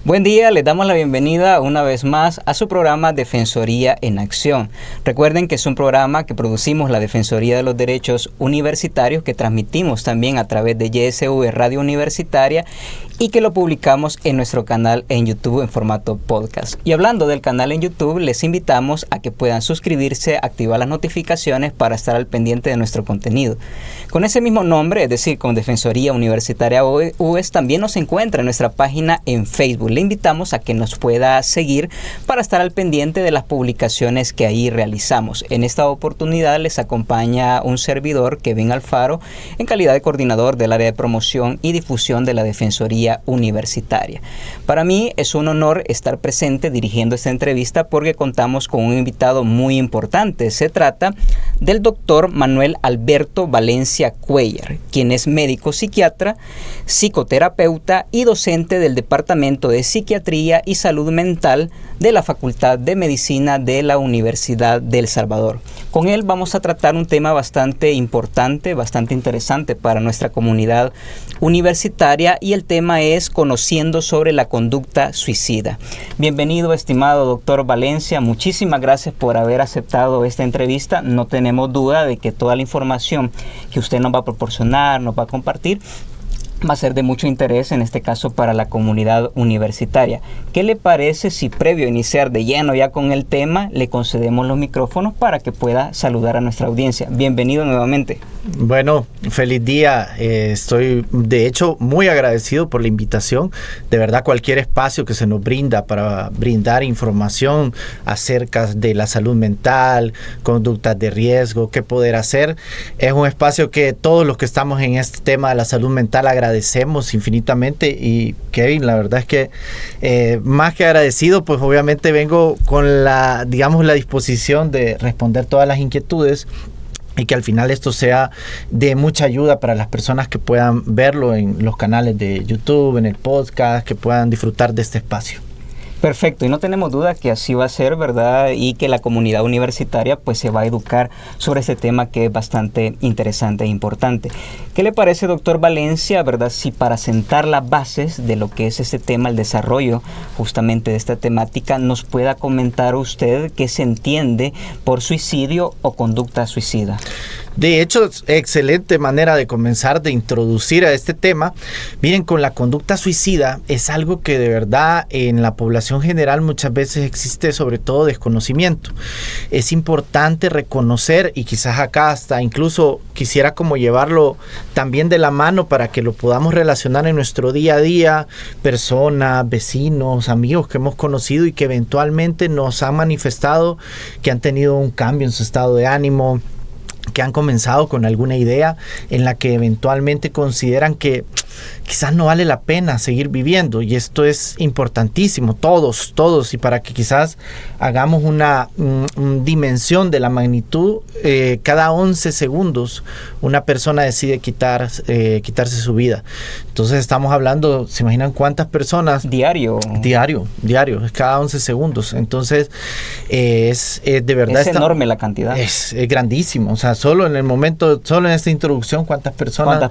Buen día, les damos la bienvenida una vez más a su programa Defensoría en Acción. Recuerden que es un programa que producimos la Defensoría de los Derechos Universitarios, que transmitimos también a través de YSV Radio Universitaria y que lo publicamos en nuestro canal en YouTube en formato podcast. Y hablando del canal en YouTube, les invitamos a que puedan suscribirse, activar las notificaciones para estar al pendiente de nuestro contenido. Con ese mismo nombre, es decir, con Defensoría Universitaria UES, también nos encuentra en nuestra página en Facebook. Le invitamos a que nos pueda seguir para estar al pendiente de las publicaciones que ahí realizamos. En esta oportunidad les acompaña un servidor, Kevin Alfaro, en calidad de coordinador del área de promoción y difusión de la Defensoría Universitaria. Para mí es un honor estar presente dirigiendo esta entrevista porque contamos con un invitado muy importante. Se trata del doctor Manuel Alberto Valencia Cuéllar, quien es médico psiquiatra, psicoterapeuta y docente del Departamento de Psiquiatría y Salud Mental de la Facultad de Medicina de la Universidad de El Salvador. Con él vamos a tratar un tema bastante importante, bastante interesante para nuestra comunidad universitaria, y el tema es conociendo sobre la conducta suicida. Bienvenido, estimado doctor Valencia. Muchísimas gracias por haber aceptado esta entrevista. No tenemos duda de que toda la información que usted nos va a proporcionar, nos va a compartir, va a ser de mucho interés, en este caso para la comunidad universitaria. ¿Qué le parece si previo a iniciar de lleno ya con el tema, le concedemos los micrófonos para que pueda saludar a nuestra audiencia? Bienvenido nuevamente. Bueno, feliz día. Estoy de hecho muy agradecido por la invitación. De verdad, cualquier espacio que se nos brinda para brindar información acerca de la salud mental, conductas de riesgo, qué poder hacer, es un espacio que todos los que estamos en este tema de la salud mental agradecemos infinitamente. Y Kevin, la verdad es que más que agradecido, pues obviamente vengo con la disposición de responder todas las inquietudes y que al final esto sea de mucha ayuda para las personas que puedan verlo en los canales de YouTube, en el podcast, que puedan disfrutar de este espacio. Perfecto, y no tenemos duda que así va a ser, ¿verdad? Y que la comunidad universitaria pues se va a educar sobre este tema que es bastante interesante e importante. ¿Qué le parece, doctor Valencia, verdad, si para sentar las bases de lo que es este tema, el desarrollo justamente de esta temática, nos pueda comentar usted qué se entiende por suicidio o conducta suicida? De hecho, excelente manera de comenzar, de introducir a este tema. Miren, con la conducta suicida es algo que de verdad en la población general muchas veces existe sobre todo desconocimiento. Es importante reconocer, y quizás acá hasta incluso quisiera como llevarlo también de la mano para que lo podamos relacionar en nuestro día a día, personas, vecinos, amigos que hemos conocido y que eventualmente nos han manifestado que han tenido un cambio en su estado de ánimo, que han comenzado con alguna idea en la que eventualmente consideran que quizás no vale la pena seguir viviendo, y esto es importantísimo, todos, y para que quizás hagamos una dimensión de la magnitud, cada 11 segundos una persona decide quitarse su vida. Entonces estamos hablando, ¿se imaginan cuántas personas? Diario, es cada 11 segundos. Entonces es de verdad es enorme la cantidad. Es grandísimo. O sea, solo en esta introducción, ¿cuántas personas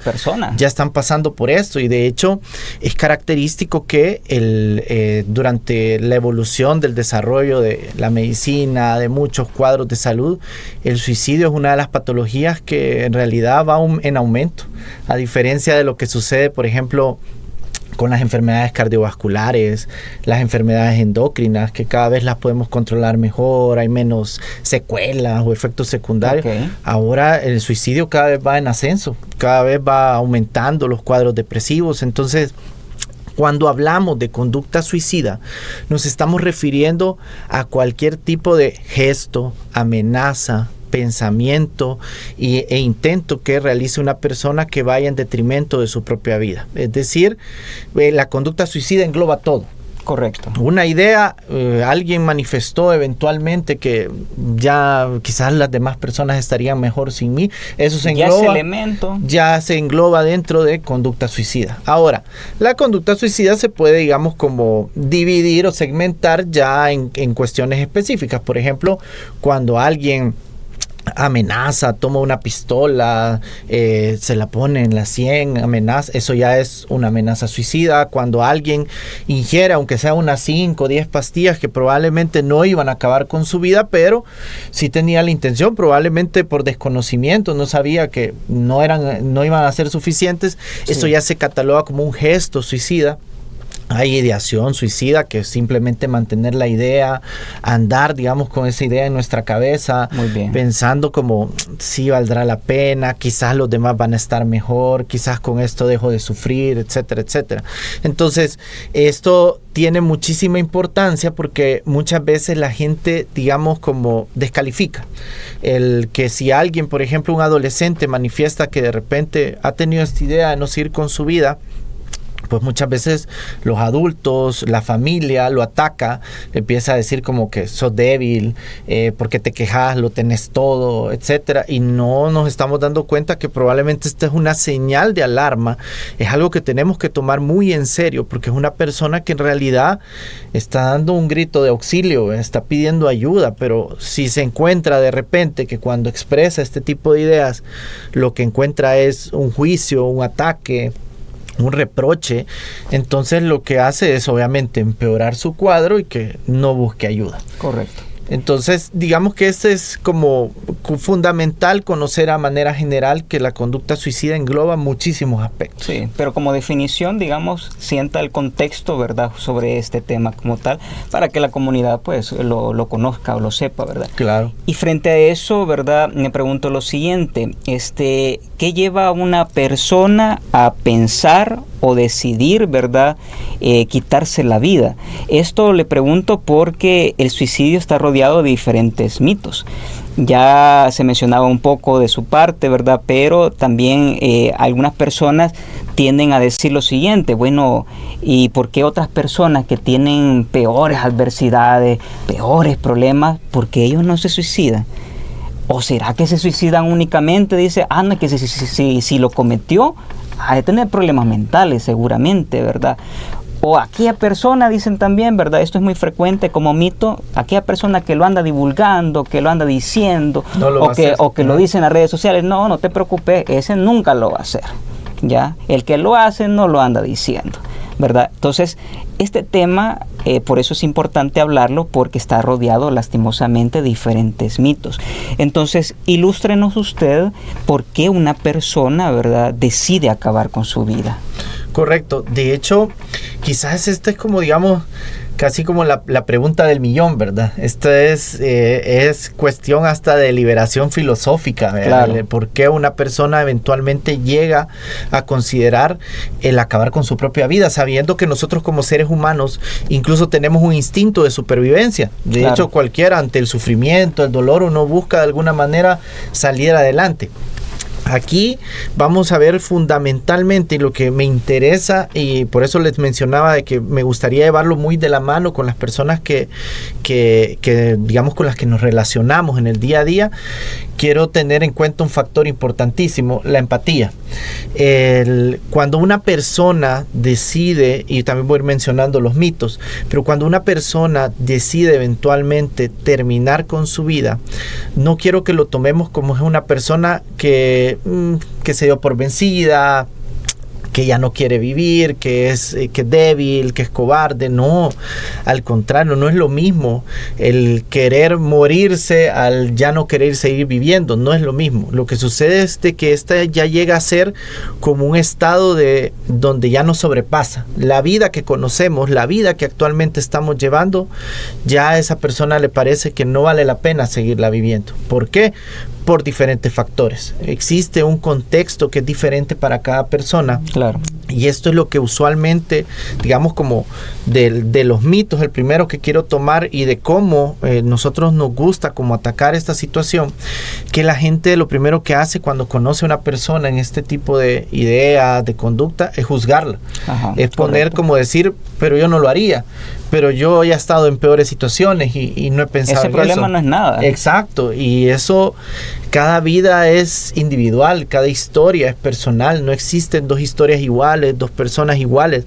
ya están pasando por esto? Y de hecho es característico que durante la evolución del desarrollo de la medicina, de muchos cuadros de salud, el suicidio es una de las patologías que en realidad va en aumento, a diferencia de lo que sucede, por ejemplo, con las enfermedades cardiovasculares, las enfermedades endocrinas, que cada vez las podemos controlar mejor, hay menos secuelas o efectos secundarios. Okay. Ahora el suicidio cada vez va en ascenso, cada vez va aumentando los cuadros depresivos. Entonces, cuando hablamos de conducta suicida, nos estamos refiriendo a cualquier tipo de gesto, amenaza, pensamiento e intento que realice una persona que vaya en detrimento de su propia vida. Es decir, la conducta suicida engloba todo. Correcto. Una idea, alguien manifestó eventualmente que ya quizás las demás personas estarían mejor sin mí. Eso se engloba. Ese elemento ya se engloba dentro de conducta suicida. Ahora, la conducta suicida se puede, digamos, como dividir o segmentar ya en cuestiones específicas. Por ejemplo, cuando alguien amenaza, toma una pistola, se la pone en la sien, amenaza, eso ya es una amenaza suicida. Cuando alguien ingiere, aunque sea unas 5 o 10 pastillas que probablemente no iban a acabar con su vida, pero sí tenía la intención, probablemente por desconocimiento, no sabía que no iban a ser suficientes, sí. Eso ya se cataloga como un gesto suicida. Hay ideación suicida, que es simplemente mantener la idea, andar, digamos, con esa idea en nuestra cabeza, pensando como, sí, valdrá la pena, quizás los demás van a estar mejor, quizás con esto dejo de sufrir, etcétera, etcétera. Entonces, esto tiene muchísima importancia porque muchas veces la gente, digamos, como descalifica. El que si alguien, por ejemplo, un adolescente manifiesta que de repente ha tenido esta idea de no seguir con su vida, pues muchas veces los adultos, la familia lo ataca, empieza a decir como que sos débil, porque te quejas, lo tenés todo, etcétera, y no nos estamos dando cuenta que probablemente esta es una señal de alarma, es algo que tenemos que tomar muy en serio, porque es una persona que en realidad está dando un grito de auxilio, está pidiendo ayuda, pero si se encuentra de repente que cuando expresa este tipo de ideas, lo que encuentra es un juicio, un ataque, un reproche, entonces lo que hace es obviamente empeorar su cuadro y que no busque ayuda. Correcto. Entonces, digamos que este es como fundamental conocer a manera general que la conducta suicida engloba muchísimos aspectos. Sí, pero como definición, digamos, sienta el contexto, ¿verdad?, sobre este tema como tal, para que la comunidad, pues, lo conozca o lo sepa, ¿verdad? Claro. Y frente a eso, ¿verdad?, me pregunto lo siguiente, ¿qué lleva a una persona a pensar o decidir, ¿verdad?, quitarse la vida? Esto le pregunto porque el suicidio está rodeado de diferentes mitos. Ya se mencionaba un poco de su parte, ¿verdad? Pero también algunas personas tienden a decir lo siguiente, bueno, ¿y por qué otras personas que tienen peores adversidades, peores problemas, por qué ellos no se suicidan? ¿O será que se suicidan únicamente? Dice, no, que si lo cometió, ha de tener problemas mentales seguramente, ¿verdad? O aquella persona, dicen también, ¿verdad? Esto es muy frecuente como mito, aquella persona que lo anda divulgando, que lo anda diciendo, o que lo dice en las redes sociales, no te preocupes, ese nunca lo va a hacer, ¿ya? El que lo hace no lo anda diciendo, ¿verdad? Entonces, este tema, por eso es importante hablarlo, porque está rodeado lastimosamente de diferentes mitos. Entonces, ilústrenos usted por qué una persona, ¿verdad?, decide acabar con su vida. Correcto. De hecho, quizás esta es como, digamos, casi como la pregunta del millón, ¿verdad? Esta es cuestión hasta de liberación filosófica, ¿verdad? Claro. ¿Por qué una persona eventualmente llega a considerar el acabar con su propia vida, sabiendo que nosotros como seres humanos incluso tenemos un instinto de supervivencia? De hecho, cualquiera ante el sufrimiento, el dolor, uno busca de alguna manera salir adelante. Aquí vamos a ver fundamentalmente lo que me interesa, y por eso les mencionaba de que me gustaría llevarlo muy de la mano con las personas que digamos con las que nos relacionamos en el día a día. Quiero tener en cuenta un factor importantísimo, la empatía. Cuando una persona decide, y también voy a ir mencionando los mitos, pero cuando una persona decide eventualmente terminar con su vida, no quiero que lo tomemos como es una persona que se dio por vencida, que ya no quiere vivir, que es débil, que es cobarde. No, al contrario, no es lo mismo el querer morirse al ya no querer seguir viviendo, no es lo mismo. Lo que sucede es de que esta ya llega a ser como un estado de donde ya nos sobrepasa. La vida que conocemos, la vida que actualmente estamos llevando, ya a esa persona le parece que no vale la pena seguirla viviendo. ¿Por qué? Por diferentes factores. Existe un contexto que es diferente para cada persona. Claro. Y esto es lo que usualmente, digamos, como de los mitos, el primero que quiero tomar, y de cómo nosotros nos gusta como atacar esta situación, que la gente lo primero que hace cuando conoce a una persona en este tipo de idea, de conducta, es juzgarla. Ajá, es poner como decir, pero yo no lo haría, pero yo ya he estado en peores situaciones y no he pensado en eso. Ese problema no es nada. Exacto, y eso, cada vida es individual, cada historia es personal, no existen dos historias iguales, dos personas iguales.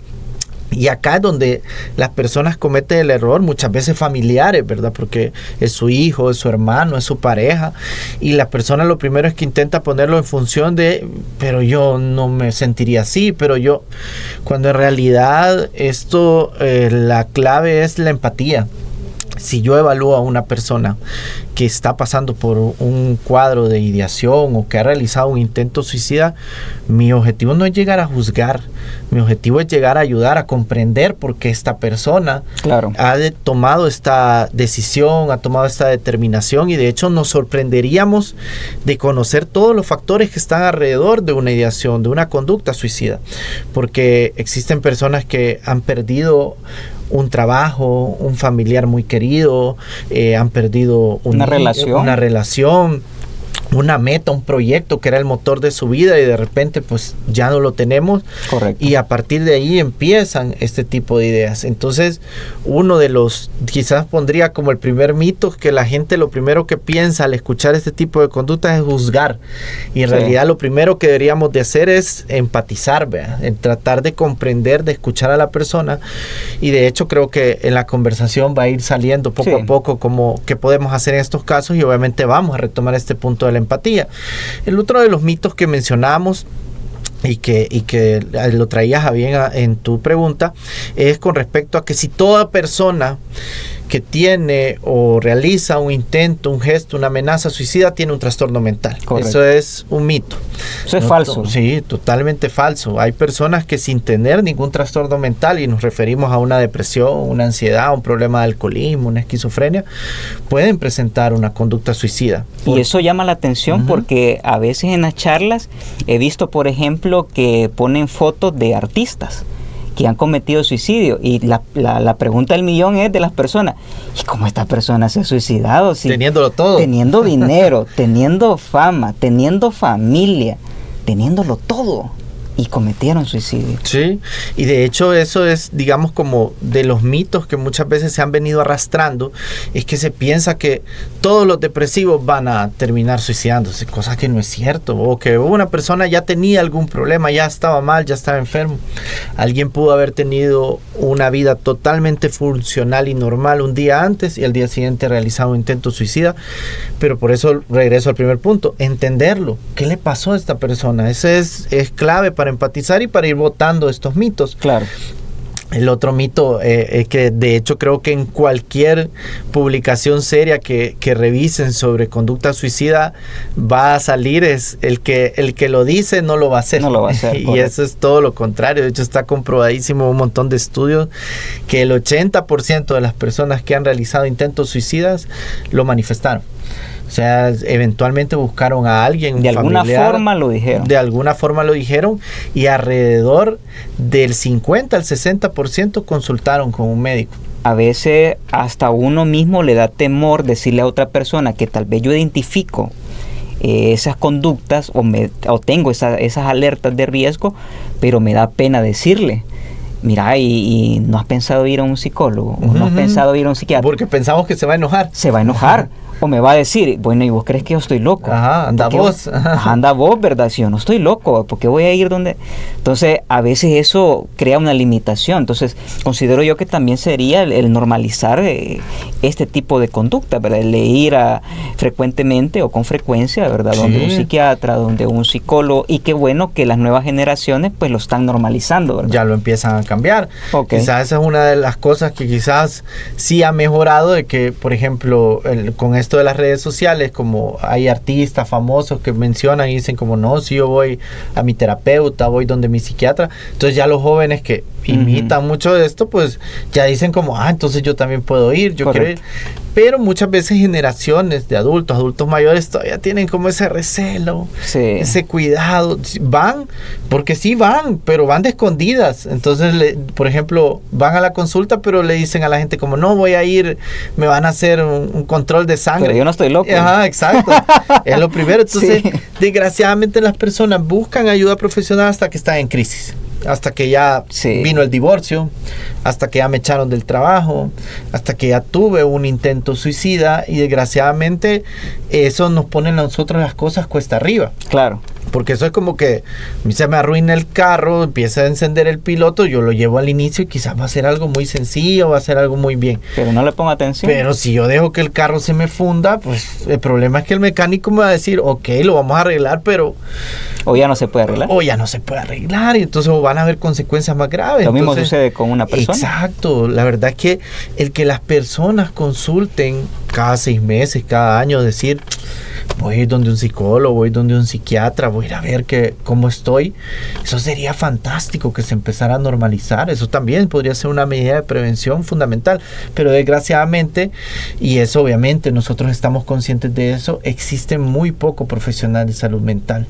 Y acá es donde las personas cometen el error, muchas veces familiares, ¿verdad? Porque es su hijo, es su hermano, es su pareja. Y la persona lo primero es que intenta ponerlo en función de, pero yo no me sentiría así, pero yo... Cuando en realidad esto, la clave es la empatía. Si yo evalúo a una persona que está pasando por un cuadro de ideación o que ha realizado un intento suicida, mi objetivo no es llegar a juzgar, mi objetivo es llegar a ayudar a comprender por qué esta persona ha tomado esta decisión, ha tomado esta determinación, y de hecho nos sorprenderíamos de conocer todos los factores que están alrededor de una ideación, de una conducta suicida, porque existen personas que han perdido un trabajo, un familiar muy querido, han perdido una relación, una meta, un proyecto que era el motor de su vida, y de repente pues ya no lo tenemos. Correcto. Y a partir de ahí empiezan este tipo de ideas. Entonces, uno de los, quizás pondría como el primer mito, que la gente lo primero que piensa al escuchar este tipo de conductas es juzgar, y en realidad lo primero que deberíamos de hacer es empatizar, ¿verdad? En tratar de comprender, de escuchar a la persona. Y de hecho creo que en la conversación va a ir saliendo poco a poco como qué podemos hacer en estos casos, y obviamente vamos a retomar este punto de la empatía. El otro de los mitos que mencionamos y que lo traías a bien en tu pregunta es con respecto a que si toda persona que tiene o realiza un intento, un gesto, una amenaza suicida tiene un trastorno mental. Correcto. Eso es un mito. Eso es falso. Sí, totalmente falso. Hay personas que sin tener ningún trastorno mental, y nos referimos a una depresión, una ansiedad, un problema de alcoholismo, una esquizofrenia, pueden presentar una conducta suicida. Y eso llama la atención porque a veces en las charlas he visto, por ejemplo, que ponen fotos de artistas que han cometido suicidio, y la pregunta del millón es de las personas: ¿y cómo esta persona se ha suicidado? Si teniéndolo todo, teniendo dinero, teniendo fama, teniendo familia, teniéndolo todo, y cometieron suicidio. Sí, y de hecho eso es, digamos, como de los mitos que muchas veces se han venido arrastrando, es que se piensa que todos los depresivos van a terminar suicidándose, cosa que no es cierto, o que una persona ya tenía algún problema, ya estaba mal, ya estaba enfermo. Alguien pudo haber tenido una vida totalmente funcional y normal un día antes, y al día siguiente realizado un intento suicida, pero por eso regreso al primer punto, entenderlo, ¿qué le pasó a esta persona? Eso es clave para empatizar y para ir botando estos mitos. Claro. El otro mito es que de hecho creo que en cualquier publicación seria que revisen sobre conducta suicida va a salir es el que lo dice no lo va a hacer. No lo va a hacer. Y eso es todo lo contrario. De hecho está comprobadísimo en un montón de estudios que el 80% de las personas que han realizado intentos suicidas lo manifestaron. O sea, eventualmente buscaron a alguien, de alguna forma lo dijeron. De alguna forma lo dijeron, y alrededor del 50 al 60% consultaron con un médico. A veces hasta uno mismo le da temor decirle a otra persona que tal vez yo identifico esas conductas o tengo esas alertas de riesgo, pero me da pena decirle: mira, y no has pensado ir a un psicólogo, o no has pensado ir a un psiquiatra. Porque pensamos que se va a enojar. Se va a enojar. O me va a decir: bueno, ¿y vos crees que yo estoy loco? Ajá, anda vos. Anda vos, ¿verdad? Si yo no estoy loco, ¿por qué voy a ir donde? Entonces, a veces eso crea una limitación. Entonces, considero yo que también sería el normalizar este tipo de conducta, ¿verdad? El ir frecuentemente o con frecuencia, ¿verdad? Sí. Donde un psiquiatra, donde un psicólogo, y qué bueno que las nuevas generaciones pues lo están normalizando, ¿verdad? Ya lo empiezan a cambiar. Okay. Quizás esa es una de las cosas que quizás sí ha mejorado, de que, por ejemplo, con esto de las redes sociales, como hay artistas famosos que mencionan y dicen como: no, si yo voy a mi terapeuta, voy donde mi psiquiatra. Entonces ya los jóvenes que imitan mucho de esto, pues ya dicen como: entonces yo también puedo ir, yo quiero ir. Pero muchas veces generaciones de adultos mayores todavía tienen como ese recelo, ese cuidado. Van, porque sí van, pero van de escondidas. Entonces, por ejemplo, van a la consulta, pero le dicen a la gente como: no, voy a ir, me van a hacer un control de sangre. Pero yo no estoy loco. Ajá, exacto. Es lo primero. Entonces, desgraciadamente las personas buscan ayuda profesional hasta que están en crisis. Hasta que ya vino el divorcio, hasta que ya me echaron del trabajo, hasta que ya tuve un intento suicida, y desgraciadamente eso nos pone a nosotros las cosas cuesta arriba. Claro. Porque eso es como que se me arruina el carro, empieza a encender el piloto, yo lo llevo al inicio y quizás va a ser algo muy sencillo, va a ser algo muy bien. Pero no le pongo atención. Pero si yo dejo que el carro se me funda, pues el problema es que el mecánico me va a decir, ok, lo vamos a arreglar, pero... O ya no se puede arreglar. O ya no se puede arreglar, y entonces van a haber consecuencias más graves. Lo mismo sucede con una persona. Exacto, la verdad es que el que las personas consulten cada 6 meses, cada año, decir... voy a ir donde un psicólogo, voy donde un psiquiatra, voy a ir a ver cómo estoy. Eso sería fantástico que se empezara a normalizar. Eso también podría ser una medida de prevención fundamental. Pero desgraciadamente, y eso obviamente nosotros estamos conscientes de eso, existen muy pocos profesionales de salud mental.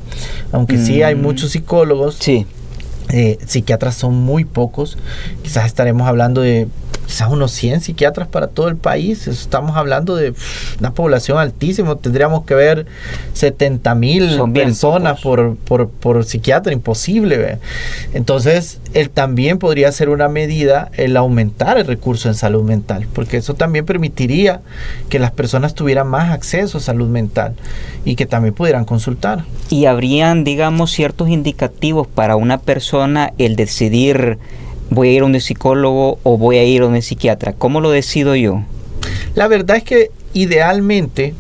Aunque sí hay muchos psicólogos, sí. Psiquiatras son muy pocos. Quizás estaremos hablando de unos 100 psiquiatras para todo el país. Estamos hablando de una población altísima. Tendríamos que ver 70,000 personas por psiquiatra. Imposible, ¿ve? Entonces, él también podría ser una medida el aumentar el recurso en salud mental, porque eso también permitiría que las personas tuvieran más acceso a salud mental y que también pudieran consultar. Y habrían, digamos, ciertos indicativos para una persona el decidir: voy a ir a un psicólogo o voy a ir a un psiquiatra. ¿Cómo lo decido yo? La verdad es que idealmente,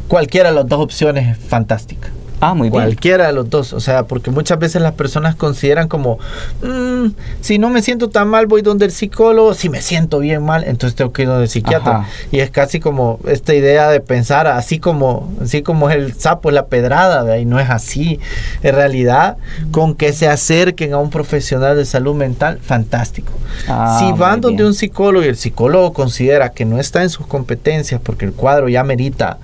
cualquiera de las dos opciones es fantástica. Ah, muy bien. Cualquiera de los dos, o sea, porque muchas veces las personas consideran como, si no me siento tan mal voy donde el psicólogo, si me siento bien mal, entonces tengo que ir donde el psiquiatra. Ajá. Y es casi como esta idea de pensar así como es el sapo, la pedrada, ¿verdad? Y no es así. En realidad, con que se acerquen a un profesional de salud mental, fantástico. Si van donde un psicólogo y el psicólogo considera que no está en sus competencias porque el cuadro ya merita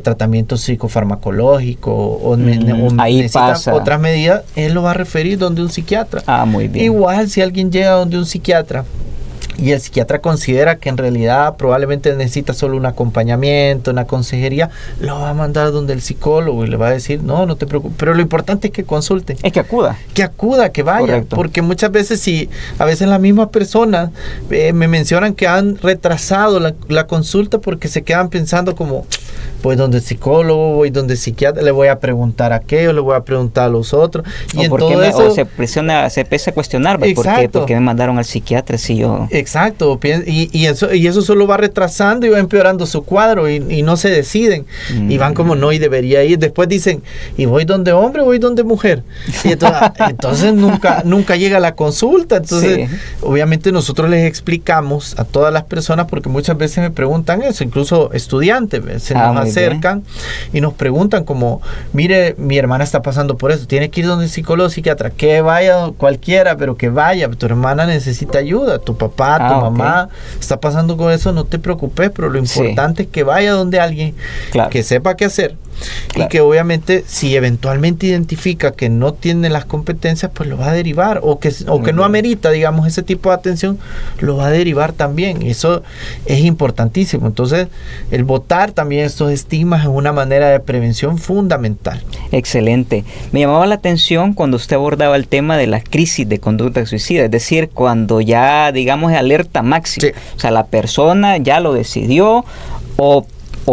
tratamiento psicofarmacológico o necesita otras medidas, él lo va a referir donde un psiquiatra. Muy bien. Igual si alguien llega donde un psiquiatra y el psiquiatra considera que en realidad probablemente necesita solo un acompañamiento, una consejería, lo va a mandar donde el psicólogo y le va a decir, no te preocupes, pero lo importante es que consulte. Es que acuda. Que vaya. Correcto. Porque muchas veces a veces las mismas personas me mencionan que han retrasado la consulta porque se quedan pensando como, voy donde el psicólogo, voy donde el psiquiatra, le voy a preguntar a aquello, le voy a preguntar a los otros. Y en todo eso se empieza a cuestionar, ¿por qué me mandaron al psiquiatra si yo... Exacto, y eso solo va retrasando y va empeorando su cuadro y no se deciden. Y van como, no, y debería ir. Después dicen, ¿y voy donde hombre o voy donde mujer? Y entonces nunca llega la consulta. Entonces, obviamente nosotros les explicamos a todas las personas, porque muchas veces me preguntan eso, incluso estudiantes se nos acercan y nos preguntan como, mire, mi hermana está pasando por eso, tiene que ir donde el psicólogo, psiquiatra, que vaya cualquiera, pero que vaya, tu hermana necesita ayuda, tu papá, tu mamá está pasando con eso, no te preocupes, pero lo importante es que vaya donde alguien que sepa qué hacer. Y que obviamente si eventualmente identifica que no tiene las competencias, pues lo va a derivar, o que no amerita, digamos, ese tipo de atención, lo va a derivar también. Y eso es importantísimo. Entonces, el botar también estos estigmas es una manera de prevención fundamental. Excelente. Me llamaba la atención cuando usted abordaba el tema de la crisis de conducta suicida, es decir, cuando ya, digamos, es alerta máxima. O sea, la persona ya lo decidió o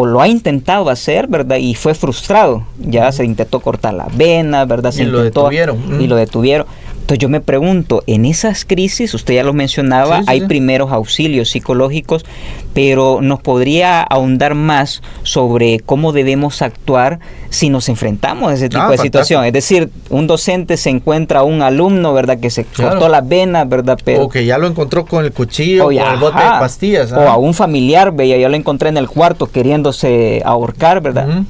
lo ha intentado hacer, ¿verdad? Y fue frustrado. Ya se intentó cortar la vena, ¿verdad? Y lo detuvieron. Entonces yo me pregunto, en esas crisis, usted ya lo mencionaba, hay primeros auxilios psicológicos, pero ¿nos podría ahondar más sobre cómo debemos actuar si nos enfrentamos a ese tipo de situación? Es decir, un docente se encuentra a un alumno, ¿verdad? Que se cortó las venas, ¿verdad? O que ya lo encontró con el cuchillo, con el bote de pastillas. O a un familiar, ya lo encontré en el cuarto queriéndose ahorcar, ¿verdad?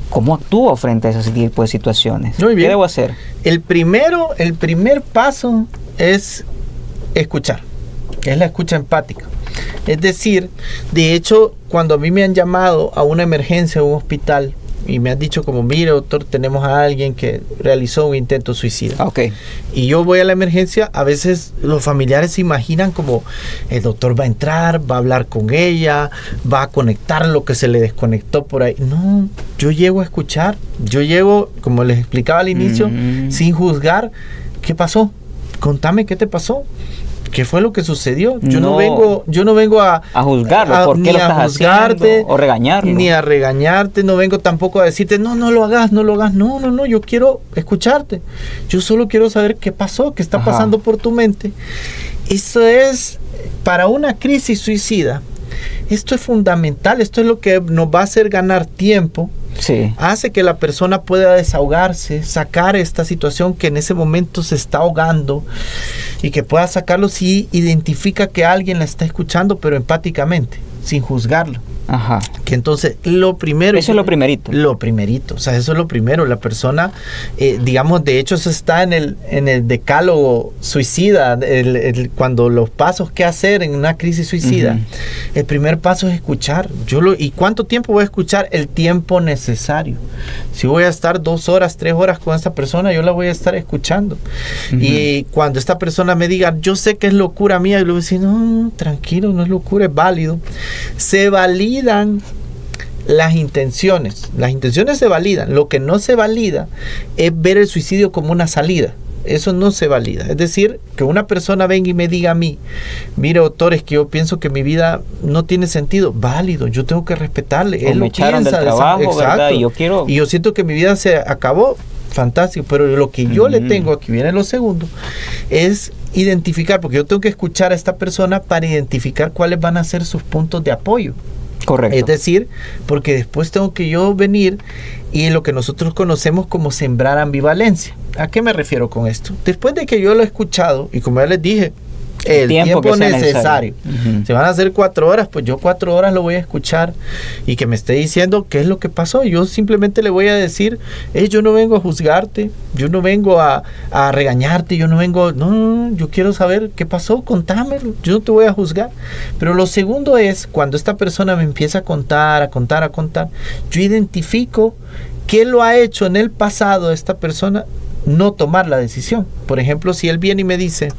¿Cómo actúo frente a ese tipo de situaciones? Muy bien. ¿Qué debo hacer? El primer paso es escuchar. Es la escucha empática. Es decir, de hecho, cuando a mí me han llamado a una emergencia a un hospital y me han dicho como, mire, doctor, tenemos a alguien que realizó un intento suicida. Y yo voy a la emergencia, a veces los familiares se imaginan como el doctor va a entrar, va a hablar con ella, va a conectar lo que se le desconectó por ahí. No, yo llego a escuchar, como les explicaba al inicio, sin juzgar. ¿Qué pasó? Contame qué te pasó. ¿qué fue lo que sucedió? Yo no vengo a juzgarlo, ¿por qué lo estás haciendo? O regañarlo. Ni a regañarte, no vengo tampoco a decirte, no lo hagas. No, yo quiero escucharte. Yo solo quiero saber qué pasó, qué está pasando por tu mente. Eso es, para una crisis suicida, esto es fundamental, esto es lo que nos va a hacer ganar tiempo. Sí. Hace que la persona pueda desahogarse, sacar esta situación que en ese momento se está ahogando y que pueda sacarlo si identifica que alguien la está escuchando, pero empáticamente, sin juzgarlo. Ajá. Que entonces lo primero... Eso es lo primerito. Lo primerito, o sea, eso es lo primero. La persona, digamos, de hecho eso está en el decálogo suicida, cuando los pasos que hacer en una crisis suicida. El primer paso es escuchar. ¿Y cuánto tiempo voy a escuchar? El tiempo necesario. Si voy a estar 2 horas, 3 horas con esta persona, yo la voy a estar escuchando. Y cuando esta persona me diga, yo sé que es locura mía, yo le voy a decir, no, tranquilo, no es locura, es válido. Se validan las intenciones se validan. Lo que no se valida es ver el suicidio como una salida. Eso no se valida. Es decir, que una persona venga y me diga a mí, mire, doctor, es que yo pienso que mi vida no tiene sentido. Válido, yo tengo que respetarle. Él me echaron del trabajo, ¿verdad? Y yo siento que mi vida se acabó. Fantástico, pero lo que yo le tengo, aquí viene lo segundo, es identificar, porque yo tengo que escuchar a esta persona para identificar cuáles van a ser sus puntos de apoyo. Correcto. Es decir, porque después tengo que yo venir y lo que nosotros conocemos como sembrar ambivalencia. ¿A qué me refiero con esto? Después de que yo lo he escuchado, y como ya les dije, el tiempo necesario. Si van a hacer 4 horas, pues yo 4 horas lo voy a escuchar y que me esté diciendo qué es lo que pasó. Yo simplemente le voy a decir, yo no vengo a juzgarte, yo no vengo a regañarte, yo quiero saber qué pasó, contámelo, yo no te voy a juzgar. Pero lo segundo es, cuando esta persona me empieza a contar, yo identifico qué lo ha hecho en el pasado esta persona no tomar la decisión. Por ejemplo, si él viene y me dice,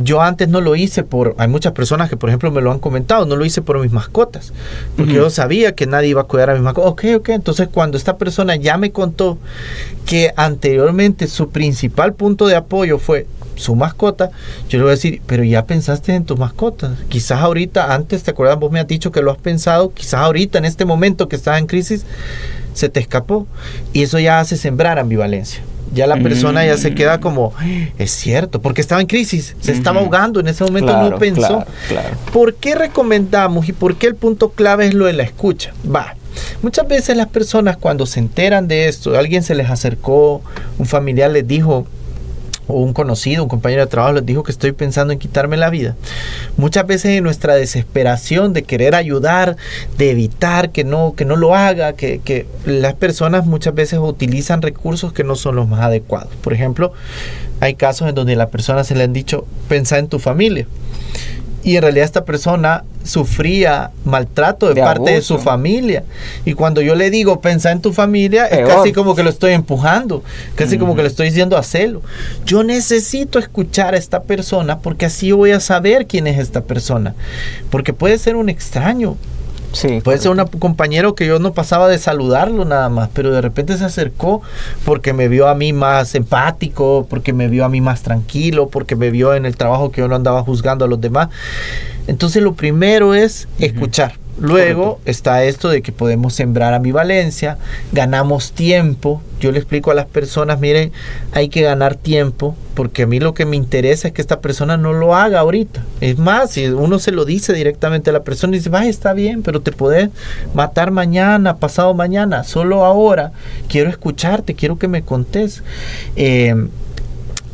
yo antes no lo hice hay muchas personas que por ejemplo me lo han comentado, no lo hice por mis mascotas, porque yo sabía que nadie iba a cuidar a mis mascotas. Ok, entonces cuando esta persona ya me contó que anteriormente su principal punto de apoyo fue su mascota, yo le voy a decir, pero ya pensaste en tus mascotas, quizás ahorita, antes te acuerdas, vos me has dicho que lo has pensado, quizás ahorita en este momento que estás en crisis se te escapó, y eso ya hace sembrar ambivalencia. Ya la persona ya se queda como, es cierto, porque estaba en crisis, se estaba ahogando, en ese momento no pensó. Claro. ¿Por qué recomendamos y por qué el punto clave es lo de la escucha? Muchas veces las personas cuando se enteran de esto, alguien se les acercó, un familiar les dijo, o un conocido, un compañero de trabajo les dijo que estoy pensando en quitarme la vida. Muchas veces en nuestra desesperación de querer ayudar, de evitar que no lo haga, que las personas muchas veces utilizan recursos que no son los más adecuados. Por ejemplo, hay casos en donde a la persona se le han dicho, pensá en tu familia. Y en realidad esta persona sufría maltrato de parte de su familia. Y cuando yo le digo, pensá en tu familia, es casi como que lo estoy empujando, casi como que le estoy diciendo hacerlo. Yo necesito escuchar a esta persona porque así yo voy a saber quién es esta persona. Porque puede ser un extraño. Sí, puede ser un compañero que yo no pasaba de saludarlo nada más, pero de repente se acercó porque me vio a mí más empático, porque me vio a mí más tranquilo, porque me vio en el trabajo que yo no andaba juzgando a los demás. Entonces lo primero es escuchar. Luego está esto de que podemos sembrar ambivalencia, ganamos tiempo. Yo le explico a las personas, miren, hay que ganar tiempo, porque a mí lo que me interesa es que esta persona no lo haga ahorita. Es más, si uno se lo dice directamente a la persona y dice, está bien, pero te podés matar mañana, pasado mañana, solo ahora quiero escucharte, quiero que me contés.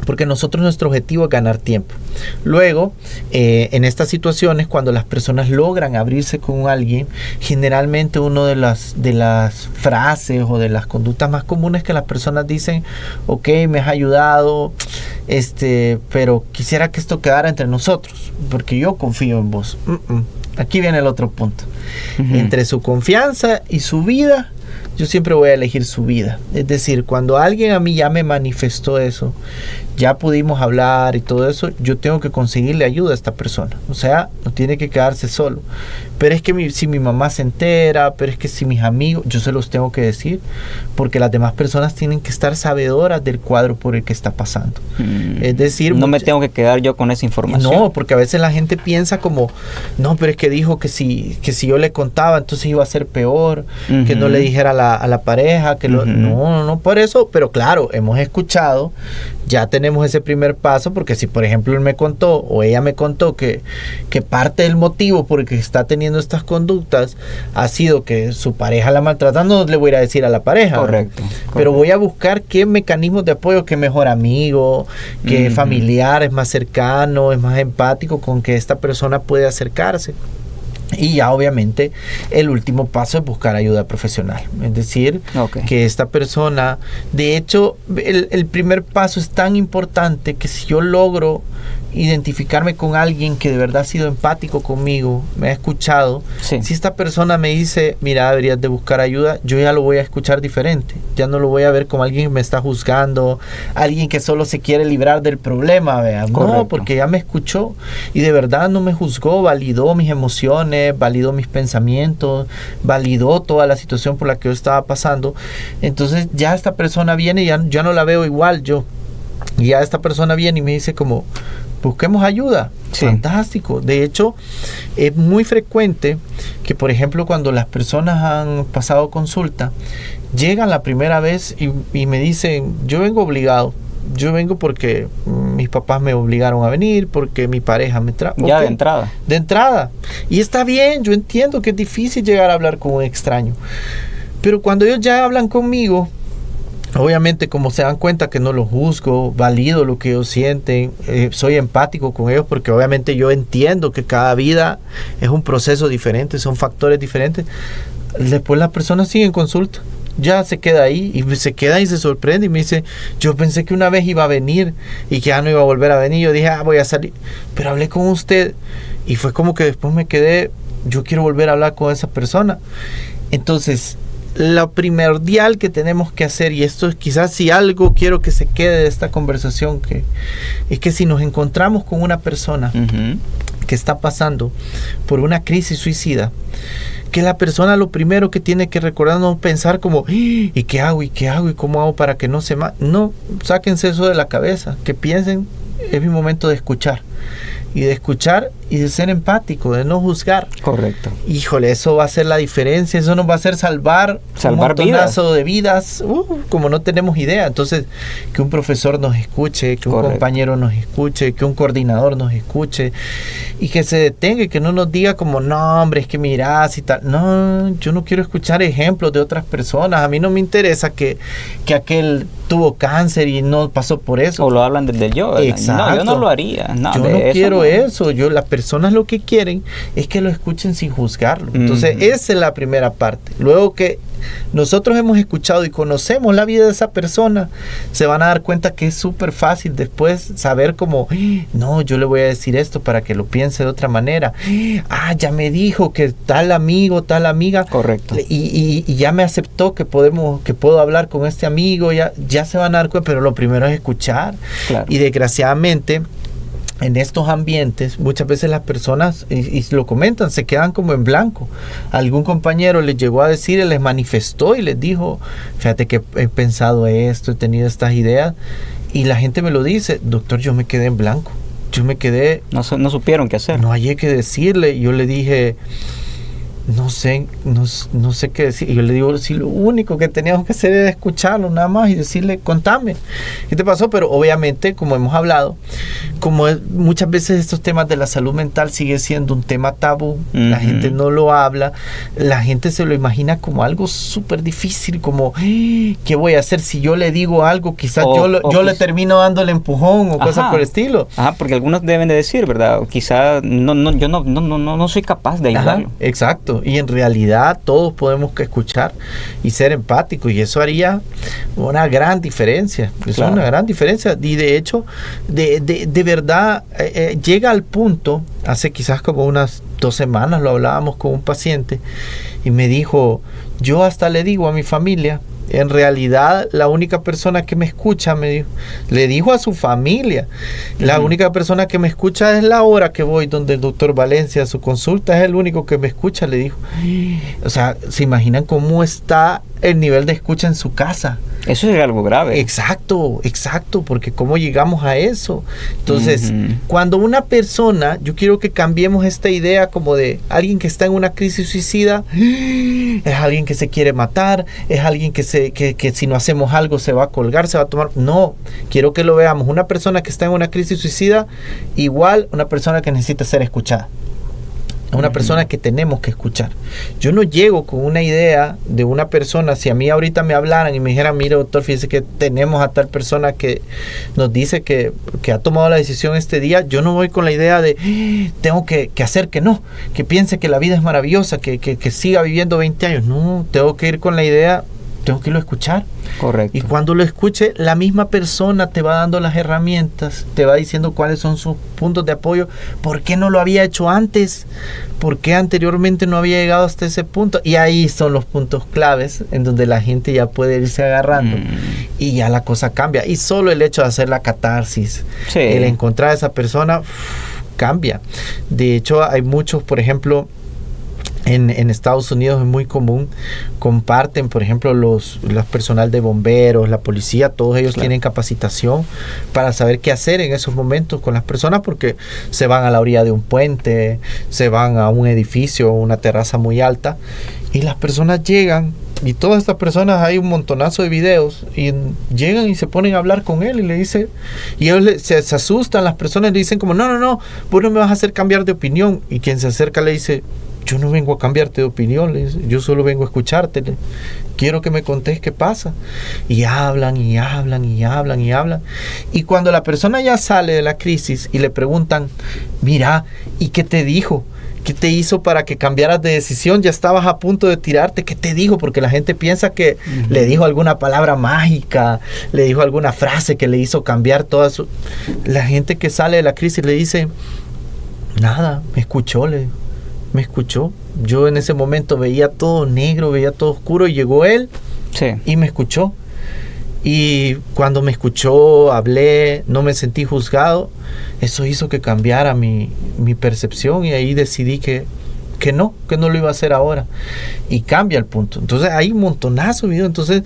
Porque nuestro objetivo es ganar tiempo. Luego, en estas situaciones, cuando las personas logran abrirse con alguien, generalmente una de las frases o de las conductas más comunes que las personas dicen, ok, me has ayudado, pero quisiera que esto quedara entre nosotros, porque yo confío en vos. Aquí viene el otro punto. Entre su confianza y su vida, yo siempre voy a elegir su vida. Es decir, cuando alguien a mí ya me manifestó eso, ya pudimos hablar y todo eso, yo tengo que conseguirle ayuda a esta persona. O sea, no tiene que quedarse solo. Pero es que si mi mamá se entera, pero es que si mis amigos, yo se los tengo que decir, porque las demás personas tienen que estar sabedoras del cuadro por el que está pasando. Es decir, no me tengo que quedar yo con esa información. No, porque a veces la gente piensa como, no, pero es que dijo que si yo le contaba, entonces iba a ser peor, que no le dijera a la pareja, que no, por eso, pero claro, hemos escuchado, ya tenemos ese primer paso, porque si por ejemplo él me contó o ella me contó que parte del motivo por el que está teniendo estas conductas ha sido que su pareja la maltrata, no le voy a ir a decir a la pareja. Correcto. Pero voy a buscar qué mecanismos de apoyo, qué mejor amigo, qué familiar es más cercano, es más empático con que esta persona puede acercarse. Y ya obviamente el último paso es buscar ayuda profesional. Es decir, que esta persona, de hecho, el primer paso es tan importante que si yo logro identificarme con alguien que de verdad ha sido empático conmigo, me ha escuchado, si esta persona me dice, mira, deberías de buscar ayuda, yo ya lo voy a escuchar diferente. Ya no lo voy a ver como alguien que me está juzgando, alguien que solo se quiere librar del problema, ¿vea? No, porque ya me escuchó y de verdad no me juzgó, validó mis emociones, validó mis pensamientos, validó toda la situación por la que yo estaba pasando. Entonces ya esta persona viene y ya no la veo igual yo. Y ya esta persona viene y me dice como, busquemos ayuda. Fantástico. De hecho, es muy frecuente que, por ejemplo, cuando las personas han pasado consulta, llegan la primera vez y me dicen, yo vengo obligado. Yo vengo porque mis papás me obligaron a venir, porque mi pareja me trajo. Ya de entrada. De entrada. Y está bien, yo entiendo que es difícil llegar a hablar con un extraño. Pero cuando ellos ya hablan conmigo, obviamente como se dan cuenta que no los juzgo, valido lo que ellos sienten, soy empático con ellos porque obviamente yo entiendo que cada vida es un proceso diferente, son factores diferentes. Después la persona sigue en consulta. Ya se queda ahí y se queda y se sorprende y me dice, yo pensé que una vez iba a venir y que ya no iba a volver a venir. Yo dije, voy a salir, pero hablé con usted y fue como que después me quedé, yo quiero volver a hablar con esa persona. Entonces, lo primordial que tenemos que hacer, y esto es quizás si algo quiero que se quede de esta conversación, es que si nos encontramos con una persona que está pasando por una crisis suicida, que la persona lo primero que tiene que recordar no pensar como, ¿y qué hago? ¿Y qué hago? ¿Y cómo hago para que no se mate? No, sáquense eso de la cabeza, que piensen, es mi momento de escuchar. Y de escuchar y de ser empático, de no juzgar. Correcto. Híjole, eso va a ser la diferencia, eso nos va a hacer salvar un montonazo de vidas, como no tenemos idea. Entonces, que un profesor nos escuche, que un compañero nos escuche, que un coordinador nos escuche y que se detenga y que no nos diga como, no, hombre, es que mirás y tal. No, yo no quiero escuchar ejemplos de otras personas. A mí no me interesa que aquel tuvo cáncer y no pasó por eso. O lo hablan desde yo. Exacto. No, yo no lo haría. No, yo no quiero eso. Las personas lo que quieren es que lo escuchen sin juzgarlo. Entonces, esa es la primera parte. Luego que nosotros hemos escuchado y conocemos la vida de esa persona, se van a dar cuenta que es súper fácil después saber como, no, yo le voy a decir esto para que lo piense de otra manera. Ya me dijo que tal amigo, tal amiga. Correcto. Y ya me aceptó que puedo hablar con este amigo, ya se van a dar cuenta, pero lo primero es escuchar. Claro. Y desgraciadamente, en estos ambientes, muchas veces las personas, y lo comentan, se quedan como en blanco. Algún compañero les llegó a decir, les manifestó y les dijo, fíjate que he pensado esto, he tenido estas ideas, y la gente me lo dice, doctor, yo me quedé en blanco. Yo me quedé... No supieron qué hacer. No hallé qué decirle. Yo le dije... No sé qué decir. Y yo le digo, si lo único que teníamos que hacer era escucharlo nada más y decirle, contame, ¿qué te pasó? Pero obviamente, como hemos hablado, muchas veces estos temas de la salud mental sigue siendo un tema tabú, la gente no lo habla, la gente se lo imagina como algo súper difícil, como, ¿qué voy a hacer si yo le digo algo? Quizás yo le termino dando el empujón o cosas por el estilo. Porque algunos deben de decir, ¿verdad? Quizás yo no soy capaz de ayudarlo. Exacto. Y en realidad todos podemos escuchar y ser empáticos, y eso haría una gran diferencia. Es una gran diferencia. Y de hecho, de verdad, llega al punto, hace quizás como unas 2 semanas lo hablábamos con un paciente y me dijo, yo hasta le digo a mi familia en realidad la única persona que me escucha, me dijo, le dijo a su familia, la única persona que me escucha es la hora que voy donde el doctor Valencia a su consulta, es el único que me escucha, le dijo. O sea, ¿se imaginan cómo está el nivel de escucha en su casa? Eso es algo grave. Exacto, porque ¿cómo llegamos a eso? Entonces, cuando una persona, yo quiero que cambiemos esta idea como de alguien que está en una crisis suicida, es alguien que se quiere matar, es alguien que si no hacemos algo se va a colgar, se va a tomar. No, quiero que lo veamos. Una persona que está en una crisis suicida, igual una persona que necesita ser escuchada. Una persona que tenemos que escuchar. Yo no llego con una idea de una persona. Si a mí ahorita me hablaran y me dijeran, mire doctor, fíjese que tenemos a tal persona que nos dice que ha tomado la decisión este día, yo no voy con la idea de tengo que hacer que no, que piense que la vida es maravillosa, que siga viviendo 20 años. No, tengo que ir con la idea, tengo que irlo a escuchar. Correcto. Y cuando lo escuche, la misma persona te va dando las herramientas, te va diciendo cuáles son sus puntos de apoyo, por qué no lo había hecho antes, por qué anteriormente no había llegado hasta ese punto. Y ahí son los puntos claves en donde la gente ya puede irse agarrando y ya la cosa cambia. Y solo el hecho de hacer la catarsis, el encontrar a esa persona, cambia. De hecho, hay muchos, por ejemplo, en Estados Unidos es muy común, comparten, por ejemplo, los personal de bomberos, la policía, todos ellos tienen capacitación para saber qué hacer en esos momentos con las personas, porque se van a la orilla de un puente, se van a un edificio, una terraza muy alta, y las personas llegan, y todas estas personas, hay un montonazo de videos, y llegan y se ponen a hablar con él, y le dice, y ellos se asustan, las personas le dicen como, no, vos no me vas a hacer cambiar de opinión, y quien se acerca le dice, yo no vengo a cambiarte de opinión, le dice, yo solo vengo a escucharte, quiero que me contés qué pasa. Y hablan, y cuando la persona ya sale de la crisis y le preguntan, mira, ¿y qué te dijo? ¿Qué te hizo para que cambiaras de decisión? Ya estabas a punto de tirarte. ¿Qué te dijo? Porque la gente piensa que le dijo alguna palabra mágica, le dijo alguna frase que le hizo cambiar toda su... La gente que sale de la crisis le dice, nada, me escuchó. Yo en ese momento veía todo negro, veía todo oscuro, y llegó él y me escuchó. Y cuando me escuchó, hablé, no me sentí juzgado. Eso hizo que cambiara mi percepción, y ahí decidí que no lo iba a hacer ahora, y cambia el punto. Entonces hay un montonazo de videos. Entonces,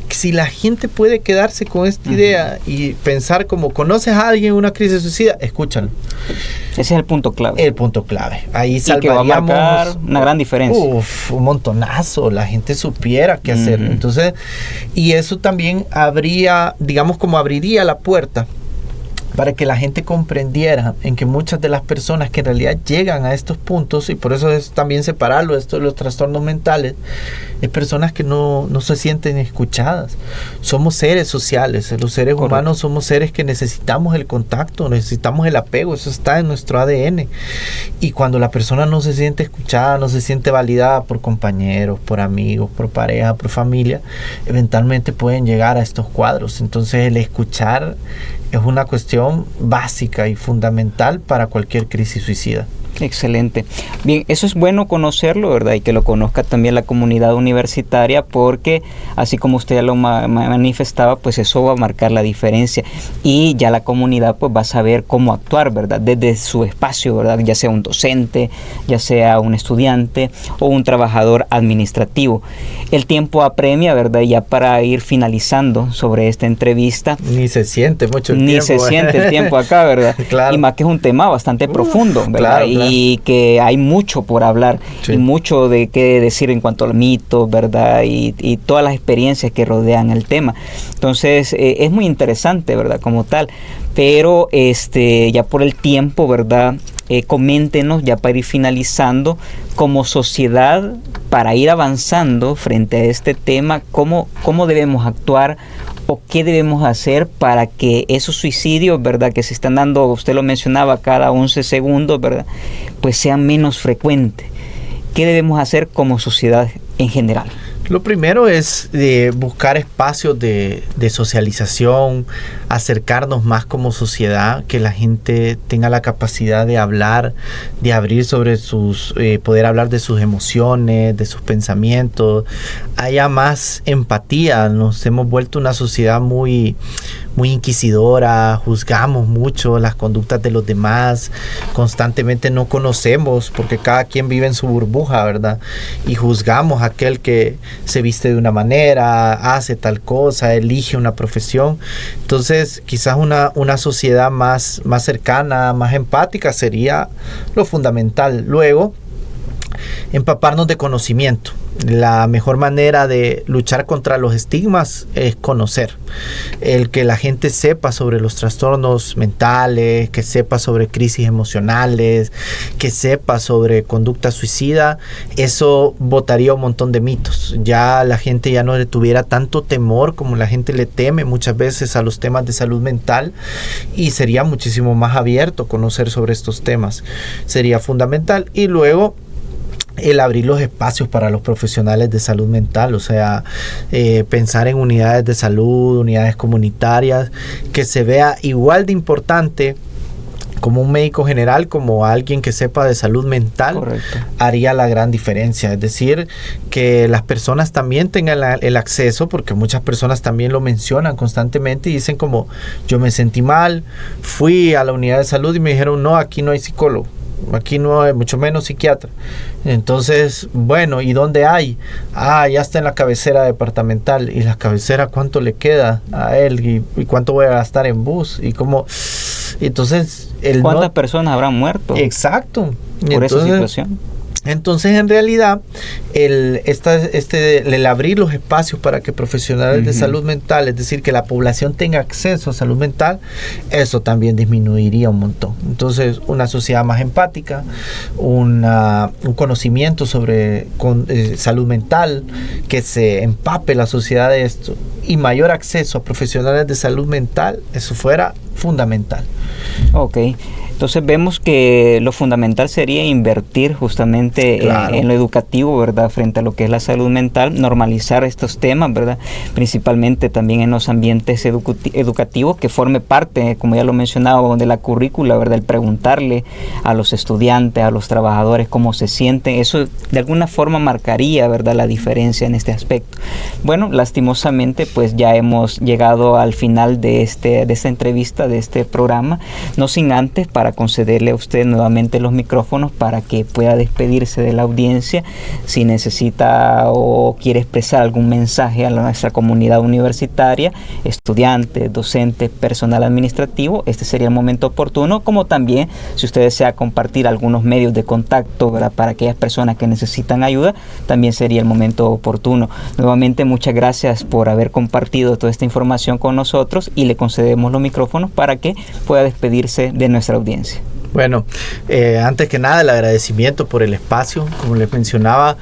si la gente puede quedarse con esta idea y pensar como, ¿conoces a alguien en una crisis suicida? Escúchalo. Ese es el punto clave. Ahí salvaríamos, que va a marcar una gran diferencia. Un montonazo. La gente supiera qué hacer. Entonces, y eso también abriría la puerta para que la gente comprendiera en que muchas de las personas que en realidad llegan a estos puntos, y por eso es también separarlo esto de los trastornos mentales, es personas que no se sienten escuchadas. Somos seres sociales, los seres humanos somos seres que necesitamos el contacto, necesitamos el apego, eso está en nuestro ADN. Y cuando la persona no se siente escuchada, no se siente validada por compañeros, por amigos, por pareja, por familia, eventualmente pueden llegar a estos cuadros. Entonces el escuchar es una cuestión básica y fundamental para cualquier crisis suicida. Excelente. Bien, eso es bueno conocerlo, ¿verdad? Y que lo conozca también la comunidad universitaria, porque así como usted ya lo manifestaba, pues eso va a marcar la diferencia, y ya la comunidad pues va a saber cómo actuar, ¿verdad? Desde su espacio, ¿verdad? Ya sea un docente, ya sea un estudiante o un trabajador administrativo. El tiempo apremia, ¿verdad? Ya para ir finalizando sobre esta entrevista. Ni se siente mucho el tiempo. Ni se siente el tiempo acá, ¿verdad? Claro. Y más que es un tema bastante profundo, ¿verdad? Claro. Y que hay mucho por hablar, y mucho de qué decir en cuanto al mito, ¿verdad? Y todas las experiencias que rodean el tema. Entonces, es muy interesante, ¿verdad? Como tal. Pero ya por el tiempo, ¿verdad? Coméntenos, ya para ir finalizando, como sociedad, para ir avanzando frente a este tema, cómo debemos actuar, o qué debemos hacer para que esos suicidios, ¿verdad?, que se están dando, usted lo mencionaba, cada 11 segundos, ¿verdad?, pues sean menos frecuentes. ¿Qué debemos hacer como sociedad en general? Lo primero es buscar espacios de socialización, acercarnos más como sociedad, que la gente tenga la capacidad de hablar, de abrir sobre poder hablar de sus emociones, de sus pensamientos, haya más empatía. Nos hemos vuelto una sociedad muy inquisidora, juzgamos mucho las conductas de los demás, constantemente no conocemos porque cada quien vive en su burbuja, ¿verdad? Y juzgamos a aquel que se viste de una manera, hace tal cosa, elige una profesión. Entonces, quizás una sociedad más cercana, más empática sería lo fundamental. Luego, empaparnos de conocimiento. La mejor manera de luchar contra los estigmas es conocer. El que la gente sepa sobre los trastornos mentales, que sepa sobre crisis emocionales, que sepa sobre conducta suicida, eso botaría un montón de mitos. Ya la gente ya no le tuviera tanto temor como la gente le teme muchas veces a los temas de salud mental, y sería muchísimo más abierto conocer sobre estos temas. Sería fundamental. Y luego, el abrir los espacios para los profesionales de salud mental, o sea, pensar en unidades de salud, unidades comunitarias, que se vea igual de importante como un médico general, como alguien que sepa de salud mental. Correcto. Haría la gran diferencia. Es decir, que las personas también tengan el acceso, porque muchas personas también lo mencionan constantemente y dicen como, yo me sentí mal, fui a la unidad de salud y me dijeron, no, aquí no hay psicólogo. Aquí no hay, mucho menos psiquiatra. Entonces, bueno, ¿y dónde hay? Ya está en la cabecera departamental. ¿Y la cabecera cuánto le queda a él? ¿Y cuánto voy a gastar en bus? ¿Y cómo? Entonces, ¿cuántas personas habrán muerto? Exacto. Por esa situación. Entonces, en realidad, el abrir los espacios para que profesionales de salud mental, es decir, que la población tenga acceso a salud mental, eso también disminuiría un montón. Entonces, una sociedad más empática, un conocimiento sobre salud mental, que se empape la sociedad de esto, y mayor acceso a profesionales de salud mental, eso fuera fundamental. Ok. Entonces vemos que lo fundamental sería invertir justamente en lo educativo, ¿verdad? Frente a lo que es la salud mental, normalizar estos temas, ¿verdad? Principalmente también en los ambientes educativos, que forme parte, como ya lo mencionaba, de la currícula, ¿verdad? El preguntarle a los estudiantes, a los trabajadores cómo se sienten. Eso de alguna forma marcaría, ¿verdad?, la diferencia en este aspecto. Bueno, lastimosamente, pues ya hemos llegado al final de esta entrevista, de este programa, no sin antes para concederle a usted nuevamente los micrófonos para que pueda despedirse de la audiencia. Si necesita o quiere expresar algún mensaje a nuestra comunidad universitaria, estudiantes, docentes, personal administrativo, este sería el momento oportuno, como también si usted desea compartir algunos medios de contacto, ¿verdad?, para aquellas personas que necesitan ayuda, también sería el momento oportuno. Nuevamente, muchas gracias por haber compartido toda esta información con nosotros y le concedemos los micrófonos para que pueda despedirse de nuestra audiencia. Bueno, antes que nada el agradecimiento por el espacio. Como les mencionaba,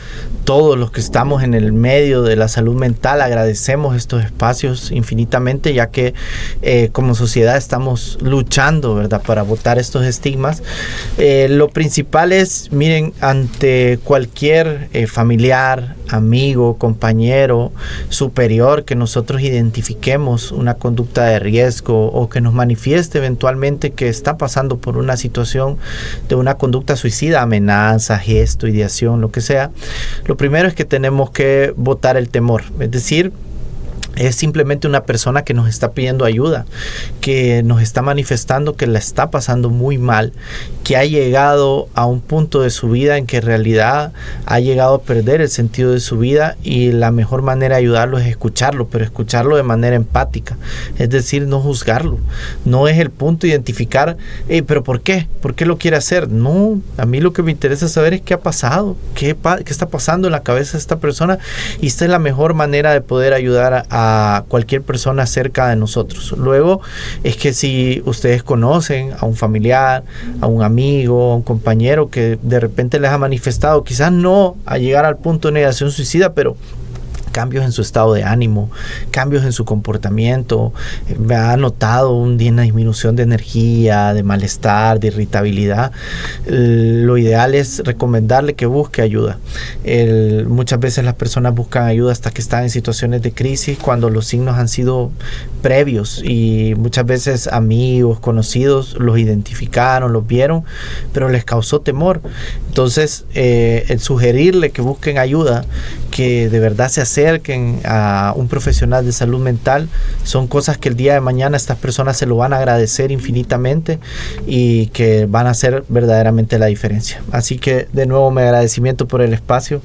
todos los que estamos en el medio de la salud mental agradecemos estos espacios infinitamente, ya que como sociedad estamos luchando, ¿verdad?, para botar estos estigmas. Lo principal es, miren, ante cualquier familiar, amigo, compañero, superior, que nosotros identifiquemos una conducta de riesgo o que nos manifieste eventualmente que está pasando por una situación de una conducta suicida, amenaza, gesto, ideación, lo que sea, lo primero es que tenemos que botar el temor. Es decir, es simplemente una persona que nos está pidiendo ayuda, que nos está manifestando que la está pasando muy mal, que ha llegado a un punto de su vida en que en realidad ha llegado a perder el sentido de su vida, y la mejor manera de ayudarlo es escucharlo, pero escucharlo de manera empática, es decir, no juzgarlo. No es el punto identificar, pero ¿por qué? ¿Por qué lo quiere hacer? No, a mí lo que me interesa saber es qué ha pasado, qué está pasando en la cabeza de esta persona, y esta es la mejor manera de poder ayudar a cualquier persona cerca de nosotros. Luego es que si ustedes conocen a un familiar, a un amigo, a un compañero que de repente les ha manifestado, quizás no a llegar al punto de negación suicida, pero cambios en su estado de ánimo, cambios en su comportamiento, ha notado una disminución de energía, de malestar, de irritabilidad, lo ideal es recomendarle que busque ayuda. Muchas veces las personas buscan ayuda hasta que están en situaciones de crisis, cuando los signos han sido previos, y muchas veces amigos, conocidos los identificaron, los vieron, pero les causó temor. Entonces, el sugerirle que busquen ayuda, que de verdad se acerquen a un profesional de salud mental, son cosas que el día de mañana estas personas se lo van a agradecer infinitamente y que van a hacer verdaderamente la diferencia. Así que de nuevo mi agradecimiento por el espacio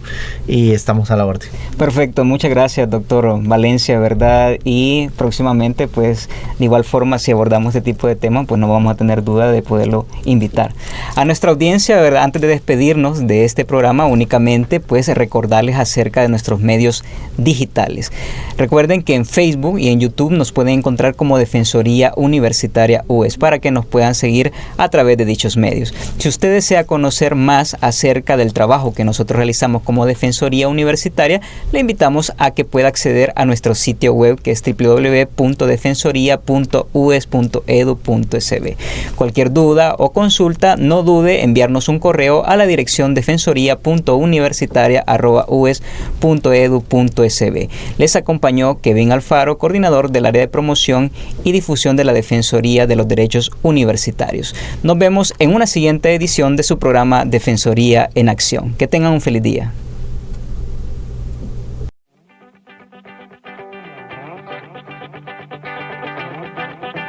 y estamos a la orden. Perfecto, muchas gracias, doctor Valencia, ¿verdad? Y próximamente, pues de igual forma, si abordamos este tipo de temas, pues no vamos a tener duda de poderlo invitar. A nuestra audiencia, ¿verdad? Antes de despedirnos de este programa, únicamente pues recordarles acerca de nuestros medios digitales. Recuerden que en Facebook y en YouTube nos pueden encontrar como Defensoría Universitaria UES, para que nos puedan seguir a través de dichos medios. Si usted desea conocer más acerca del trabajo que nosotros realizamos como Defensoría Universitaria, le invitamos a que pueda acceder a nuestro sitio web, que es www.defensoria.ues.edu.sb. Cualquier duda o consulta, no dude en enviarnos un correo a la dirección defensoría.universitaria@ues.edu.sb. Les acompañó Kevin Alfaro, coordinador del área de promoción y difusión de la Defensoría de los Derechos Universitarios. Nos vemos en una siguiente edición de su programa Defensoría en Acción. Que tengan un feliz día.